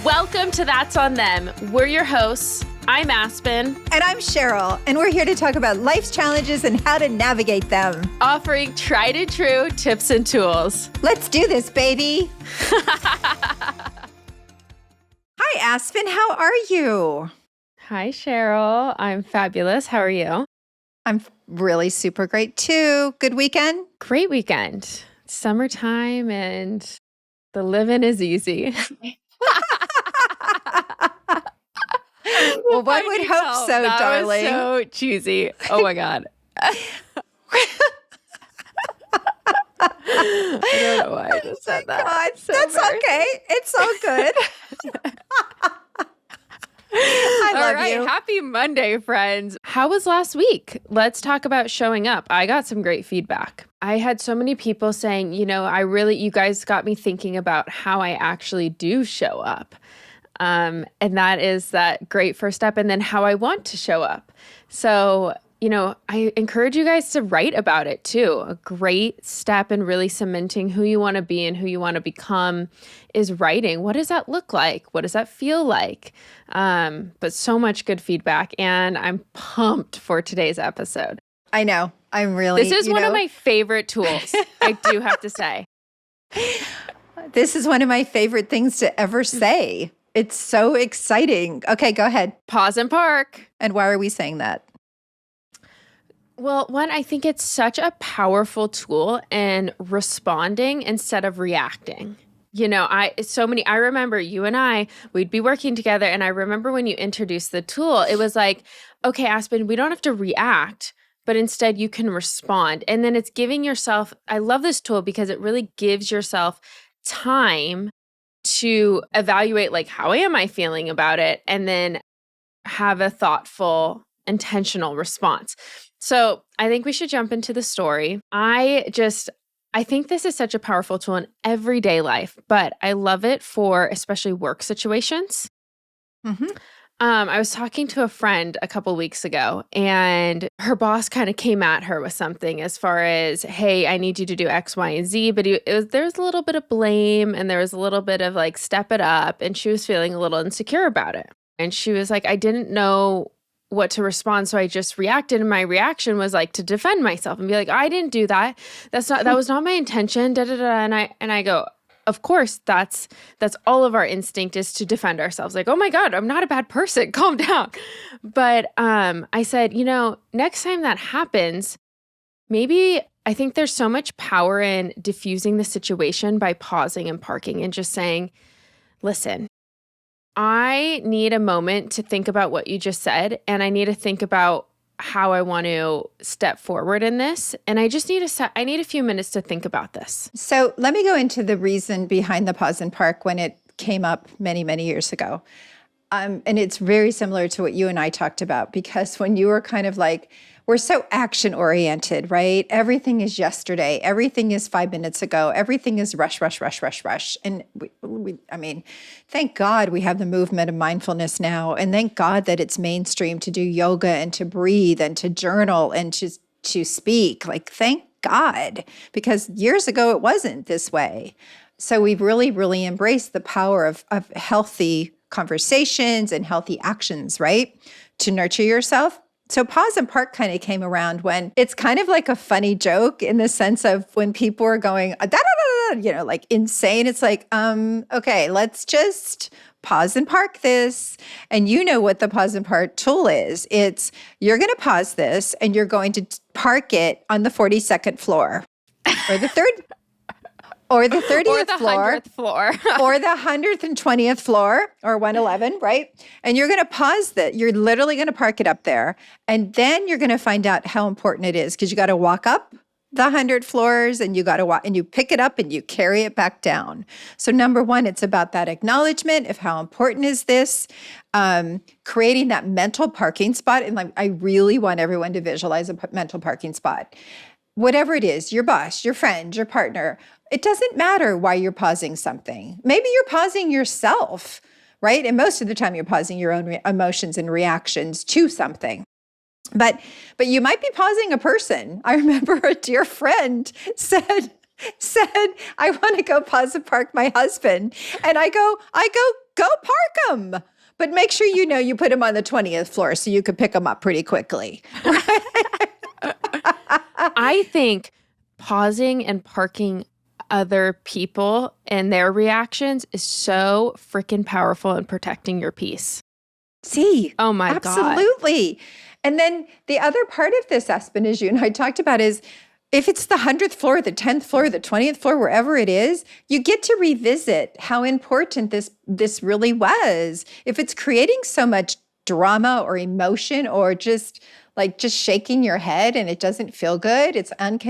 Welcome to That's on Them. We're your hosts. I'm Aspen. And I'm Cheryl. And we're here to talk about life's challenges and how to navigate them. Offering tried and true tips and tools. Let's do this, baby. Hi, Aspen. How are you? Hi, Cheryl. I'm fabulous. How are you? I'm really super great, too. Good weekend? Great weekend. Summertime and the living is easy. Well, one would hope so, that darling. Was so cheesy. Oh my God. I don't know why I just said that. God, so that's okay. It's all good. I love all right. you. Happy Monday, friends. How was last week? Let's talk about showing up. I got some great feedback. I had so many people saying, you guys got me thinking about how I actually do show up. And that is that great first step. And then how I want to show up. So, I encourage you guys to write about it too. A great step in really cementing who you want to be and who you want to become is writing. What does that look like? What does that feel like? But so much good feedback. And I'm pumped for today's episode. I know. I'm really. This is one of my favorite tools, I do have to say. This is one of my favorite things to ever say. It's so exciting. Okay, go ahead. Pause and park. And why are we saying that? Well, one, I think it's such a powerful tool in responding instead of reacting. I remember you and we'd be working together. And I remember when you introduced the tool, it was like, okay, Aspen, we don't have to react, but instead you can respond. And then it's giving yourself, I love this tool because it really gives yourself time to evaluate, like, how am I feeling about it? And then have a thoughtful, intentional response. So I think we should jump into the story. I think this is such a powerful tool in everyday life, but I love it for especially work situations. Mm-hmm. I was talking to a friend a couple weeks ago, and her boss kind of came at her with something as far as, hey, I need you to do X, Y, and Z. But there was a little bit of blame, and there was a little bit of like, step it up. And she was feeling a little insecure about it. And she was like, I didn't know what to respond. So I just reacted. And my reaction was like to defend myself and be like, I didn't do that. That was not my intention. Da, da, da. And I go, of course, that's all of our instinct is to defend ourselves. Like, oh my God, I'm not a bad person. Calm down. But I said, next time that happens, maybe I think there's so much power in diffusing the situation by pausing and parking and just saying, listen, I need a moment to think about what you just said, and I need to think about how I want to step forward in this. And I just need I need a few minutes to think about this. So let me go into the reason behind the pause and park when it came up many, many years ago. And it's very similar to what you and I talked about, because when you were kind of like, we're so action oriented, right? Everything is yesterday. Everything is 5 minutes ago. Everything is rush, rush, rush, rush, rush. And thank God we have the movement of mindfulness now. And thank God that it's mainstream to do yoga and to breathe and to journal and to speak. Like, thank God, because years ago it wasn't this way. So we've really, really embraced the power of healthy conversations and healthy actions, right? To nurture yourself. So pause and park kind of came around when it's kind of like a funny joke in the sense of when people are going, da, da, da, da, like insane. It's like, okay, let's just pause and park this. And you know what the pause and park tool is. It's, you're going to pause this and you're going to park it on the 42nd floor or the third or the 30th or the floor, 100th floor. or the 120th floor, or 111, right? And you're going to pause that. You're literally going to park it up there. And then you're going to find out how important it is, because you got to walk up the 100 floors and you got to walk and you pick it up and you carry it back down. So number one, it's about that acknowledgement of how important is this, creating that mental parking spot. And like, I really want everyone to visualize a mental parking spot. Whatever it is, your boss, your friend, your partner, it doesn't matter why you're pausing something. Maybe you're pausing yourself, right? And most of the time you're pausing your own emotions and reactions to something. But you might be pausing a person. I remember a dear friend said, I want to go pause and park my husband. And I go, go park them. But make sure you put them on the 20th floor so you could pick them up pretty quickly. I think pausing and parking other people and their reactions is so freaking powerful in protecting your peace. See, oh my God. Absolutely. And then the other part of this, Aspen, as you and I talked about, is if it's the 100th floor, the 10th floor, the 20th floor, wherever it is, you get to revisit how important this really was. If it's creating so much drama or emotion or just shaking your head and it doesn't feel good,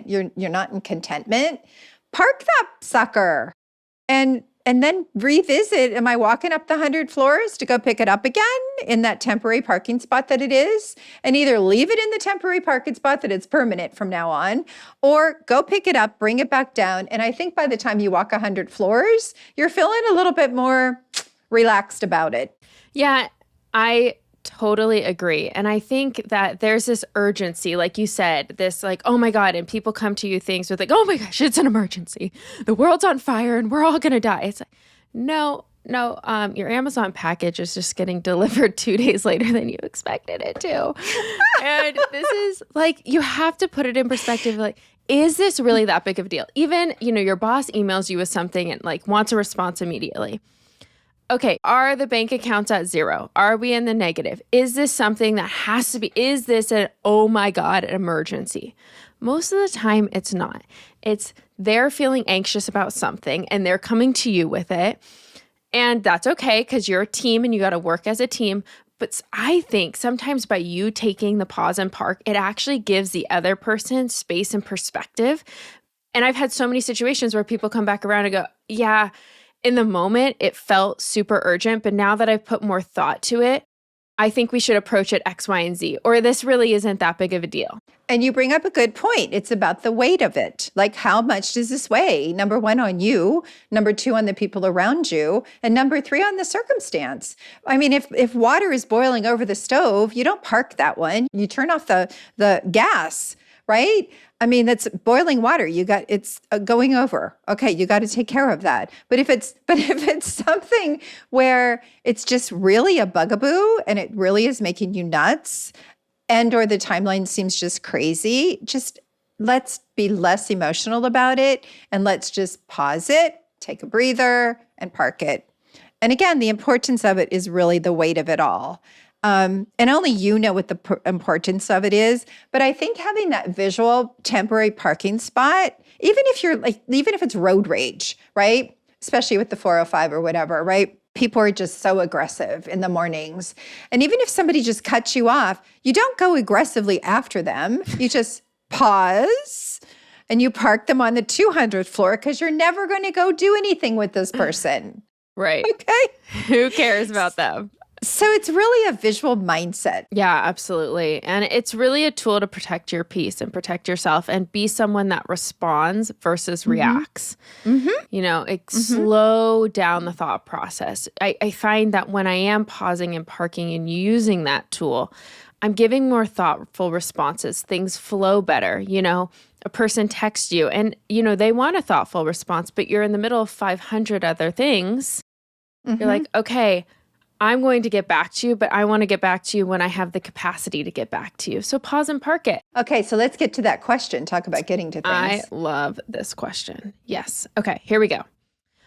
you're not in contentment, park that sucker and then revisit, am I walking up the 100 floors to go pick it up again in that temporary parking spot that it is? And either leave it in the temporary parking spot that it's permanent from now on, or go pick it up, bring it back down. And I think by the time you walk 100 floors, you're feeling a little bit more relaxed about it. Yeah, I totally agree. And I think that there's this urgency, like you said, this like, oh my God, and people come to you things with like, oh my gosh, it's an emergency. The world's on fire and we're all going to die. It's like, no, your Amazon package is just getting delivered 2 days later than you expected it to. And this is like, you have to put it in perspective. Like, is this really that big of a deal? Even, your boss emails you with something and like wants a response immediately. Okay, are the bank accounts at zero? Are we in the negative? Is this something that has to be, is this an, oh my God, an emergency? Most of the time, it's not. It's they're feeling anxious about something and they're coming to you with it. And that's okay because you're a team and you got to work as a team. But I think sometimes by you taking the pause and park, it actually gives the other person space and perspective. And I've had so many situations where people come back around and go, yeah, in the moment, it felt super urgent, but now that I've put more thought to it, I think we should approach it X, Y, and Z, or this really isn't that big of a deal. And you bring up a good point. It's about the weight of it. Like, how much does this weigh? Number one, on you. Number two, on the people around you. And number three, on the circumstance. I mean, if water is boiling over the stove, you don't park that one. You turn off the gas, right? I mean, that's boiling water. It's going over. Okay, you got to take care of that. But if it's something where it's just really a bugaboo and it really is making you nuts, and or the timeline seems just crazy, just let's be less emotional about it and let's just pause it, take a breather, and park it. And again, the importance of it is really the weight of it all. And only you know what the importance of it is. But I think having that visual temporary parking spot, even if it's road rage, right? Especially with the 405 or whatever, right? People are just so aggressive in the mornings. And even if somebody just cuts you off, you don't go aggressively after them. You just pause and you park them on the 200th floor because you're never going to go do anything with this person. Right. Okay. Who cares about them? So it's really a visual mindset. Yeah, absolutely. And it's really a tool to protect your peace and protect yourself and be someone that responds versus reacts. Mm-hmm. Slow down the thought process. I find that when I am pausing and parking and using that tool, I'm giving more thoughtful responses. Things flow better. A person texts you and, they want a thoughtful response, but you're in the middle of 500 other things. Mm-hmm. You're like, okay, I'm going to get back to you, but I want to get back to you when I have the capacity to get back to you. So pause and park it. Okay, so let's get to that question. Talk about getting to things. I love this question. Yes. Okay, here we go.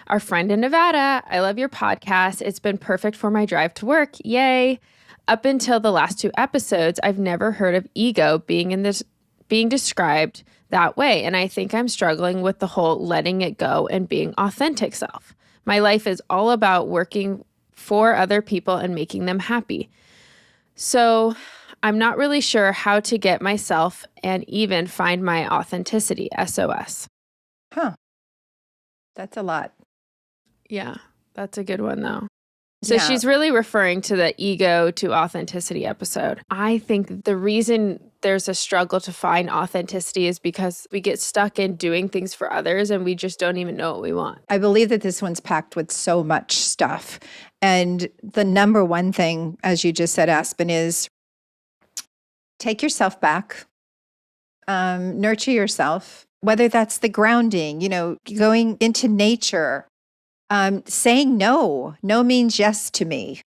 Our friend in Nevada, I love your podcast. It's been perfect for my drive to work. Yay. Up until the last 2 episodes, I've never heard of ego being described that way. And I think I'm struggling with the whole letting it go and being authentic self. My life is all about working for other people and making them happy. So I'm not really sure how to get myself and even find my authenticity, SOS. Huh. That's a lot. Yeah, that's a good one though. So she's really referring to the ego to authenticity episode. I think the reason there's a struggle to find authenticity is because we get stuck in doing things for others and we just don't even know what we want. I believe that this one's packed with so much stuff. And the number one thing, as you just said, Aspen, is take yourself back, nurture yourself, whether that's the grounding, going into nature, Saying no. No means yes to me.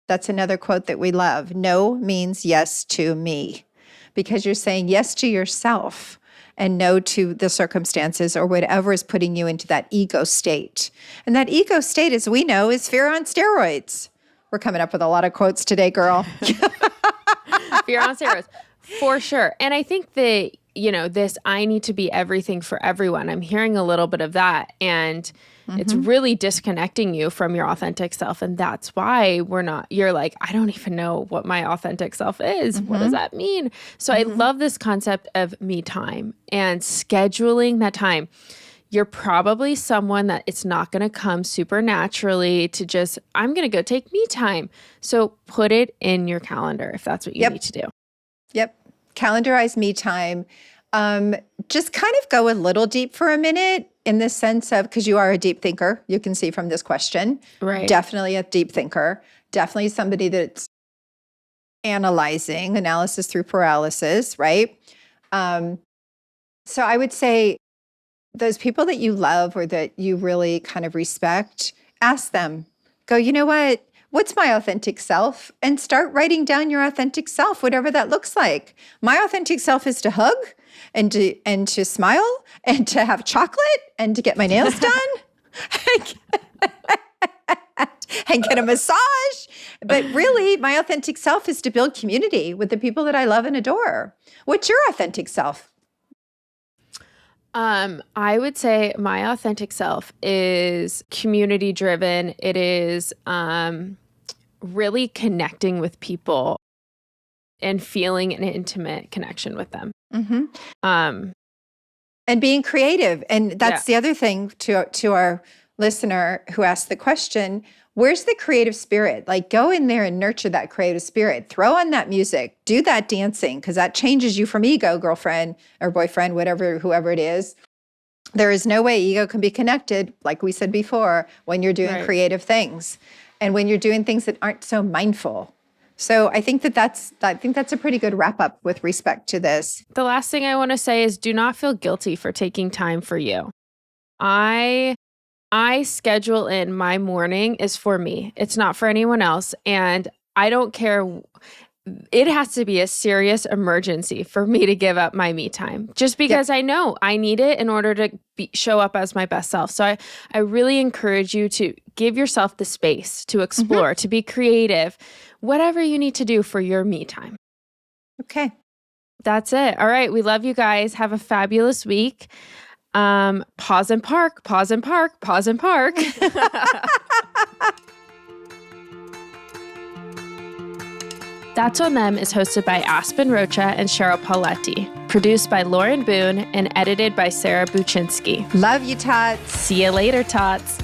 That's another quote that we love. No means yes to me, because you're saying yes to yourself and no to the circumstances or whatever is putting you into that ego state. And that ego state, as we know, is fear on steroids. We're coming up with a lot of quotes today, girl. Fear on steroids, for sure. And I think that, this I need to be everything for everyone. I'm hearing a little bit of that. And it's really disconnecting you from your authentic self. And that's why you're like, I don't even know what my authentic self is. What does that mean? So I love this concept of me time and scheduling that time. You're probably someone that it's not going to come super naturally to just, I'm going to go take me time. So put it in your calendar if that's what you need to do. Yep. Calendarize me time. Just kind of go a little deep for a minute in the sense of, because you are a deep thinker, you can see from this question. Right. Definitely a deep thinker. Definitely somebody that's analysis through paralysis, right? So I would say those people that you love or that you really kind of respect, ask them, go, you know what? What's my authentic self? And start writing down your authentic self, whatever that looks like. My authentic self is to hug and to smile and to have chocolate and to get my nails done and get a massage. But really, my authentic self is to build community with the people that I love and adore. What's your authentic self? I would say my authentic self is community driven. It is really connecting with people and feeling an intimate connection with them. And being creative. And that's the other thing to our listener who asked the question, where's the creative spirit? Like, go in there and nurture that creative spirit. Throw on that music. Do that dancing, because that changes you from ego, girlfriend or boyfriend, whoever it is. There is no way ego can be connected, like we said before, when you're doing creative things and when you're doing things that aren't so mindful. So I think that's a pretty good wrap up with respect to this. The last thing I want to say is do not feel guilty for taking time for you. I schedule in my morning is for me. It's not for anyone else. And I don't care. It has to be a serious emergency for me to give up my me time, just because I know I need it in order to show up as my best self. So I really encourage you to give yourself the space to explore, to be creative, whatever you need to do for your me time. Okay. That's it. All right. We love you guys. Have a fabulous week. Pause and park, pause and park, pause and park. That's On Them is hosted by Aspen Rocha and Cheryl Paoletti, produced by Lauren Boone and edited by Sarah Buchynski. Love you, Tots. See you later, Tots.